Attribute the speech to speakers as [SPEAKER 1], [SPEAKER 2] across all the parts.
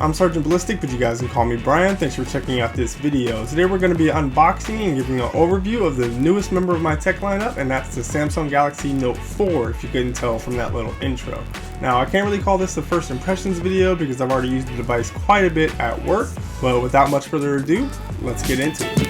[SPEAKER 1] I'm Sergeant Ballistic, but you guys can call me Brian. Thanks for checking out this video. Today we're going to be unboxing and giving an overview of the newest member of my tech lineup, and that's the Samsung Galaxy Note 4, if you couldn't tell from that little intro. Now, I can't really call this the first impressions video because I've already used the device quite a bit at work, but without much further ado, let's get into it.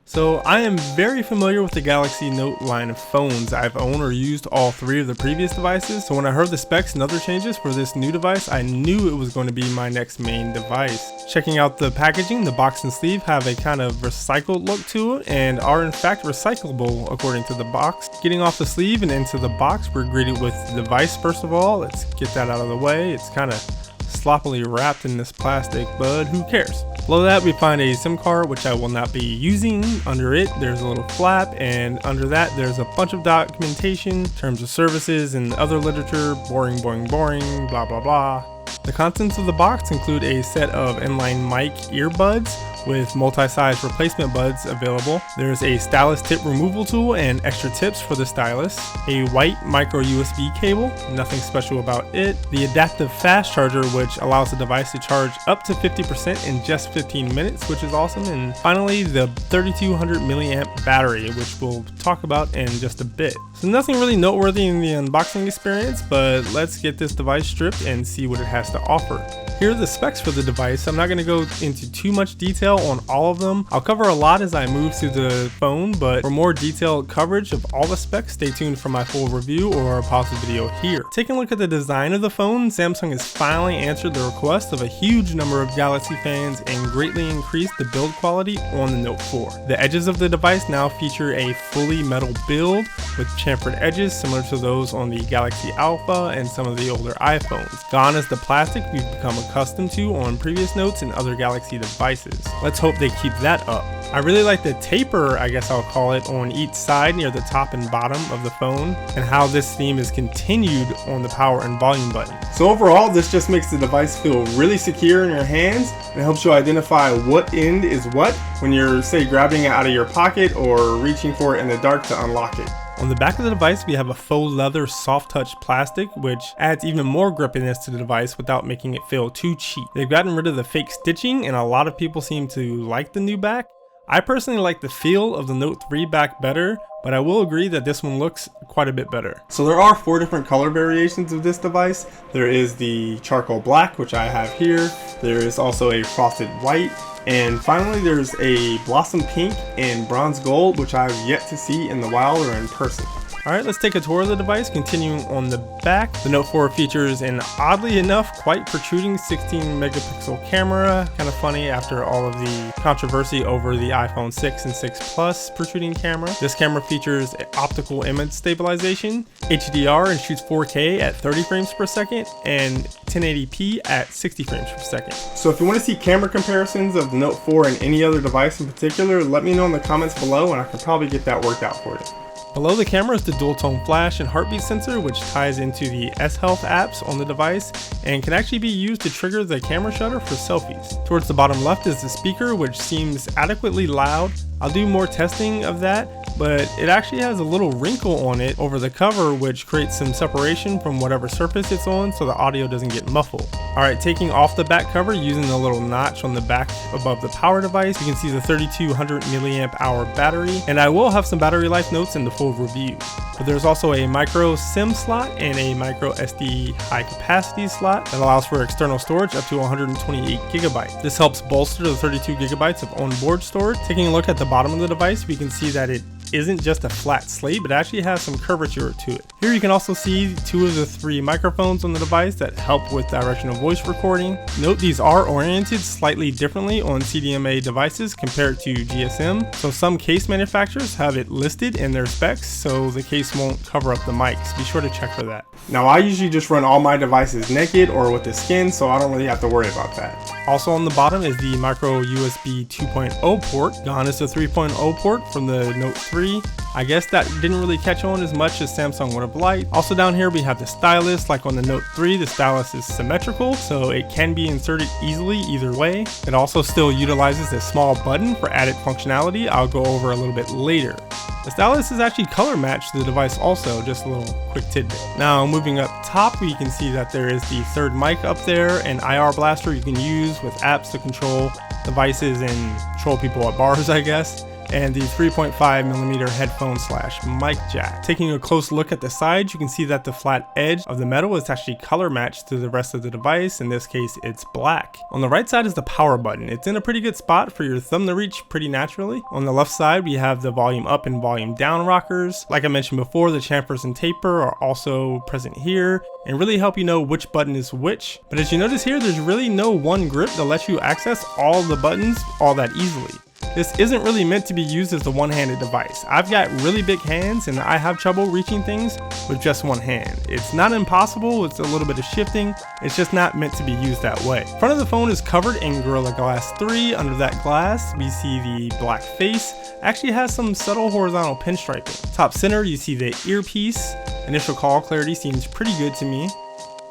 [SPEAKER 1] So I am very familiar with the Galaxy Note line of phones. I've owned or used all three of the previous devices, so when I heard the specs and other changes for this new device, I knew it was going to be my next main device. Checking out the packaging, the box and sleeve have a kind of recycled look to it and are in fact recyclable according to the box. Getting off the sleeve and into the box, we're greeted with the device first of all. Let's get that out of the way. It's kind of sloppily wrapped in this plastic, but who cares? Below that we find a SIM card, which I will not be using. Under it there's a little flap, and under that there's a bunch of documentation, terms of services and other literature, boring, blah blah blah. The contents of the box include a set of inline mic earbuds with multi-size replacement buds available. There's a stylus tip removal tool and extra tips for the stylus. A white micro USB cable, nothing special about it. The adaptive fast charger, which allows the device to charge up to 50% in just 15 minutes, which is awesome. And finally, the 3200 milliamp battery, which we'll talk about in just a bit. So nothing really noteworthy in the unboxing experience, but let's get this device stripped and see what it has to offer. Here are the specs for the device. I'm not going to go into too much detail on all of them. I'll cover a lot as I move through the phone, but for more detailed coverage of all the specs, stay tuned for my full review or pause the video here. Taking a look at the design of the phone, Samsung has finally answered the request of a huge number of Galaxy fans and greatly increased the build quality on the Note 4. The edges of the device now feature a fully metal build with chamfered edges similar to those on the Galaxy Alpha and some of the older iPhones. Gone is the plastic we've become accustomed to on previous Notes and other Galaxy devices. Let's hope they keep that up. I really like the taper, I guess I'll call it, on each side near the top and bottom of the phone, and how this theme is continued on the power and volume button. So overall, this just makes the device feel really secure in your hands and helps you identify what end is what when you're, say, grabbing it out of your pocket or reaching for it in the dark to unlock it. On the back of the device, we have a faux leather soft touch plastic, which adds even more grippiness to the device without making it feel too cheap. They've gotten rid of the fake stitching, and a lot of people seem to like the new back. I personally like the feel of the Note 3 back better, but I will agree that this one looks quite a bit better. So there are 4 different color variations of this device. There is the charcoal black, which I have here. There is also a frosted white. And finally, there's a blossom pink and bronze gold, which I've yet to see in the wild or in person. Alright, let's take a tour of the device. Continuing on the back, the Note 4 features an oddly enough quite protruding 16 megapixel camera. Kind of funny after all of the controversy over the iPhone 6 and 6 Plus protruding camera. This camera features optical image stabilization, HDR, and shoots 4K at 30 frames per second and 1080p at 60 frames per second. So if you want to see camera comparisons of the Note 4 and any other device in particular, let me know in the comments below and I can probably get that worked out for you. Below the camera is the dual tone flash and heartbeat sensor, which ties into the S-Health apps on the device and can actually be used to trigger the camera shutter for selfies. Towards the bottom left is the speaker, which seems adequately loud. I'll do more testing of that, but it actually has a little wrinkle on it over the cover, which creates some separation from whatever surface it's on so the audio doesn't get muffled. Alright, taking off the back cover using the little notch on the back above the power device, you can see the 3200 milliamp hour battery, and I will have some battery life notes in the full review. But there's also a micro SIM slot and a micro SD high capacity slot that allows for external storage up to 128 gigabytes. This helps bolster the 32 gigabytes of onboard storage. Taking a look at the bottom of the device, we can see that it isn't just a flat slate, but actually has some curvature to it. Here you can also see 2 of the 3 microphones on the device that help with directional voice recording. Note these are oriented slightly differently on CDMA devices compared to GSM, so some case manufacturers have it listed in their specs so the case won't cover up the mics. Be sure to check for that. Now I usually just run all my devices naked or with the skin, so I don't really have to worry about that. Also on the bottom is the micro USB 2.0 port. Gone is the 3.0 port from the Note 3. I guess that didn't really catch on as much as Samsung would have liked. Also down here we have the stylus. Like on the Note 3, the stylus is symmetrical, so it can be inserted easily either way. It also still utilizes a small button for added functionality I'll go over a little bit later. The stylus is actually color matched to the device also, just a little quick tidbit. Now moving up top, you can see that there is the third mic up there, an IR blaster you can use with apps to control devices and troll people at bars, I guess, and the 3.5mm headphone / mic jack. Taking a close look at the sides, you can see that the flat edge of the metal is actually color matched to the rest of the device. In this case, it's black. On the right side is the power button. It's in a pretty good spot for your thumb to reach pretty naturally. On the left side, we have the volume up and volume down rockers. Like I mentioned before, the chamfers and taper are also present here and really help you know which button is which. But as you notice here, there's really no one grip that lets you access all the buttons all that easily. This isn't really meant to be used as a one-handed device. I've got really big hands and I have trouble reaching things with just one hand. It's not impossible, it's a little bit of shifting, it's just not meant to be used that way. Front of the phone is covered in Gorilla Glass 3. Under that glass, we see the black face. Actually has some subtle horizontal pinstriping. Top center, you see the earpiece. Initial call clarity seems pretty good to me.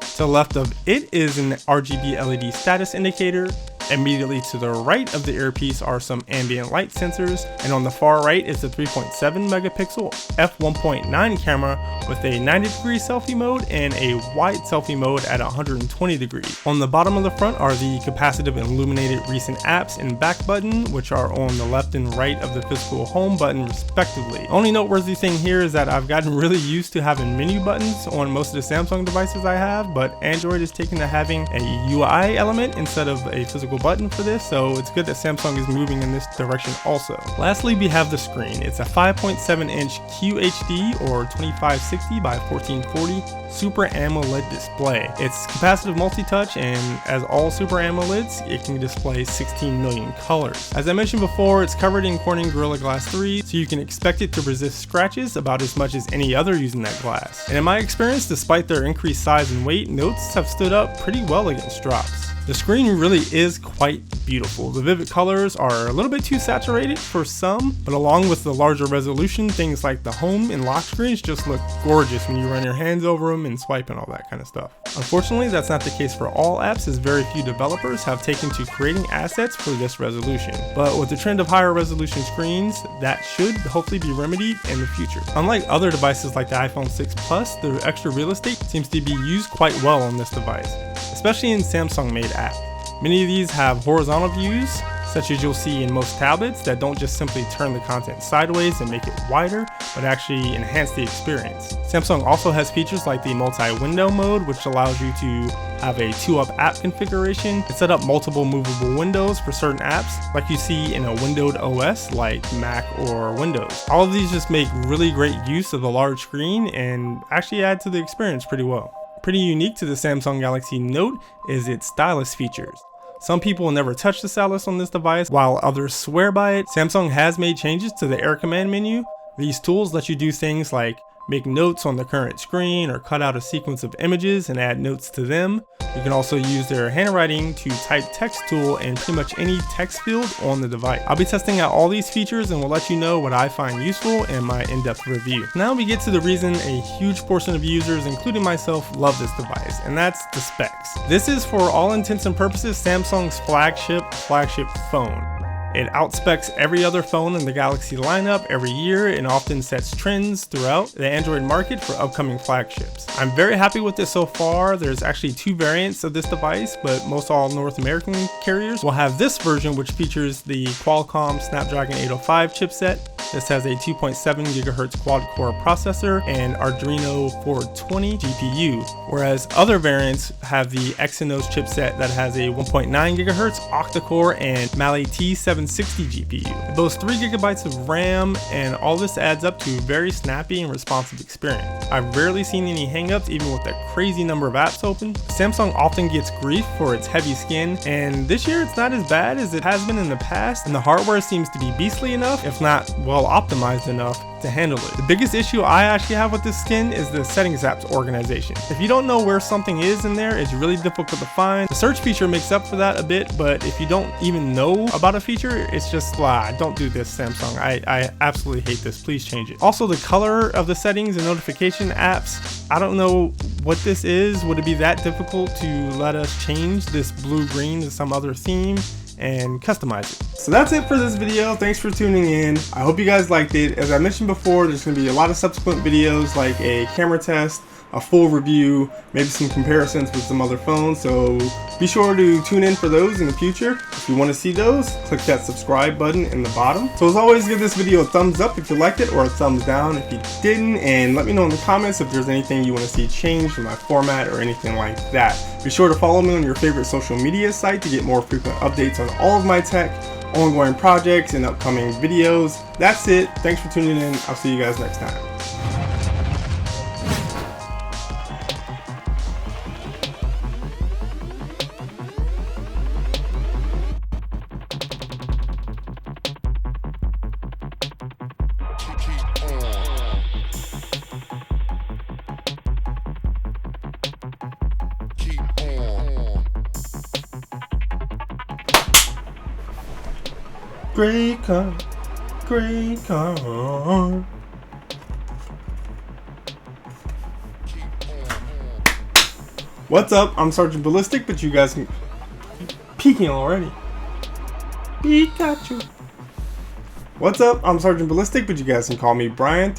[SPEAKER 1] To the left of it is an RGB LED status indicator. Immediately to the right of the earpiece are some ambient light sensors, and on the far right is the 3.7 megapixel f1.9 camera with a 90-degree selfie mode and a wide selfie mode at 120 degrees. On the bottom of the front are the capacitive and illuminated recent apps and back button, which are on the left and right of the physical home button respectively. The only noteworthy thing here is that I've gotten really used to having menu buttons on most of the Samsung devices I have, but Android is taking to having a UI element instead of a physical button for this, so it's good that Samsung is moving in this direction also. Lastly, we have the screen. It's a 5.7-inch QHD or 2560 by 1440 Super AMOLED display. It's capacitive multi-touch, and as all Super AMOLEDs, it can display 16 million colors. As I mentioned before, it's covered in Corning Gorilla Glass 3, so you can expect it to resist scratches about as much as any other using that glass. And in my experience, despite their increased size and weight, Notes have stood up pretty well against drops. The screen really is quite beautiful. The vivid colors are a little bit too saturated for some, but along with the larger resolution, things like the home and lock screens just look gorgeous when you run your hands over them and swipe and all that kind of stuff. Unfortunately, that's not the case for all apps, as very few developers have taken to creating assets for this resolution. But with the trend of higher resolution screens, that should hopefully be remedied in the future. Unlike other devices like the iPhone 6 Plus, the extra real estate seems to be used quite well on this device, especially in Samsung-made apps. Many of these have horizontal views, such as you'll see in most tablets, that don't just simply turn the content sideways and make it wider, but actually enhance the experience. Samsung also has features like the multi-window mode, which allows you to have a 2-up app configuration and set up multiple movable windows for certain apps, like you see in a windowed OS like Mac or Windows. All of these just make really great use of the large screen and actually add to the experience pretty well. Pretty unique to the Samsung Galaxy Note is its stylus features. Some people will never touch the stylus on this device, while others swear by it. Samsung has made changes to the Air Command menu. These tools let you do things like make notes on the current screen or cut out a sequence of images and add notes to them. You can also use their handwriting to type text tool in pretty much any text field on the device. I'll be testing out all these features and will let you know what I find useful in my in-depth review. Now we get to the reason a huge portion of users, including myself, love this device, and that's the specs. This is, for all intents and purposes, Samsung's flagship phone. It outspecs every other phone in the Galaxy lineup every year and often sets trends throughout the Android market for upcoming flagships. I'm very happy with this so far. There's actually 2 variants of this device, but most all North American carriers will have this version, which features the Qualcomm Snapdragon 805 chipset. This has a 2.7 GHz quad-core processor and Arduino 420 GPU, whereas other variants have the Exynos chipset that has a 1.9 GHz octa-core and Mali T760 GPU. It boasts 3 GB of RAM, and all this adds up to a very snappy and responsive experience. I've rarely seen any hangups even with the crazy number of apps open. Samsung often gets grief for its heavy skin, and this year it's not as bad as it has been in the past, and the hardware seems to be beastly enough, if not, well, well optimized enough to handle it. The biggest issue I actually have with this skin is the settings apps organization. If you don't know where something is in there, it's really difficult to find. The search feature makes up for that a bit, but if you don't even know about a feature, it's just don't do this, Samsung. I absolutely hate this. Please change it. Also, the color of the settings and notification apps, I don't know what this is. Would it be that difficult to let us change this blue-green to some other theme and customize it? So that's it for this video. Thanks for tuning in. I hope you guys liked it. As I mentioned before, there's going to be a lot of subsequent videos like a camera test, a full review, maybe some comparisons with some other phones, so be sure to tune in for those in the future. If you want to see those, click that subscribe button in the bottom. So as always, give this video a thumbs up if you liked it, or a thumbs down if you didn't, and let me know in the comments if there's anything you want to see changed in my format or anything like that. Be sure to follow me on your favorite social media site to get more frequent updates on all of my tech, ongoing projects, and upcoming videos. That's it. Thanks for tuning in. I'll see you guys next time. Great car, great car. What's up? I'm Sergeant Ballistic, but you guys can peeking already. Pikachu. What's up? I'm Sergeant Ballistic, but you guys can call me Brian.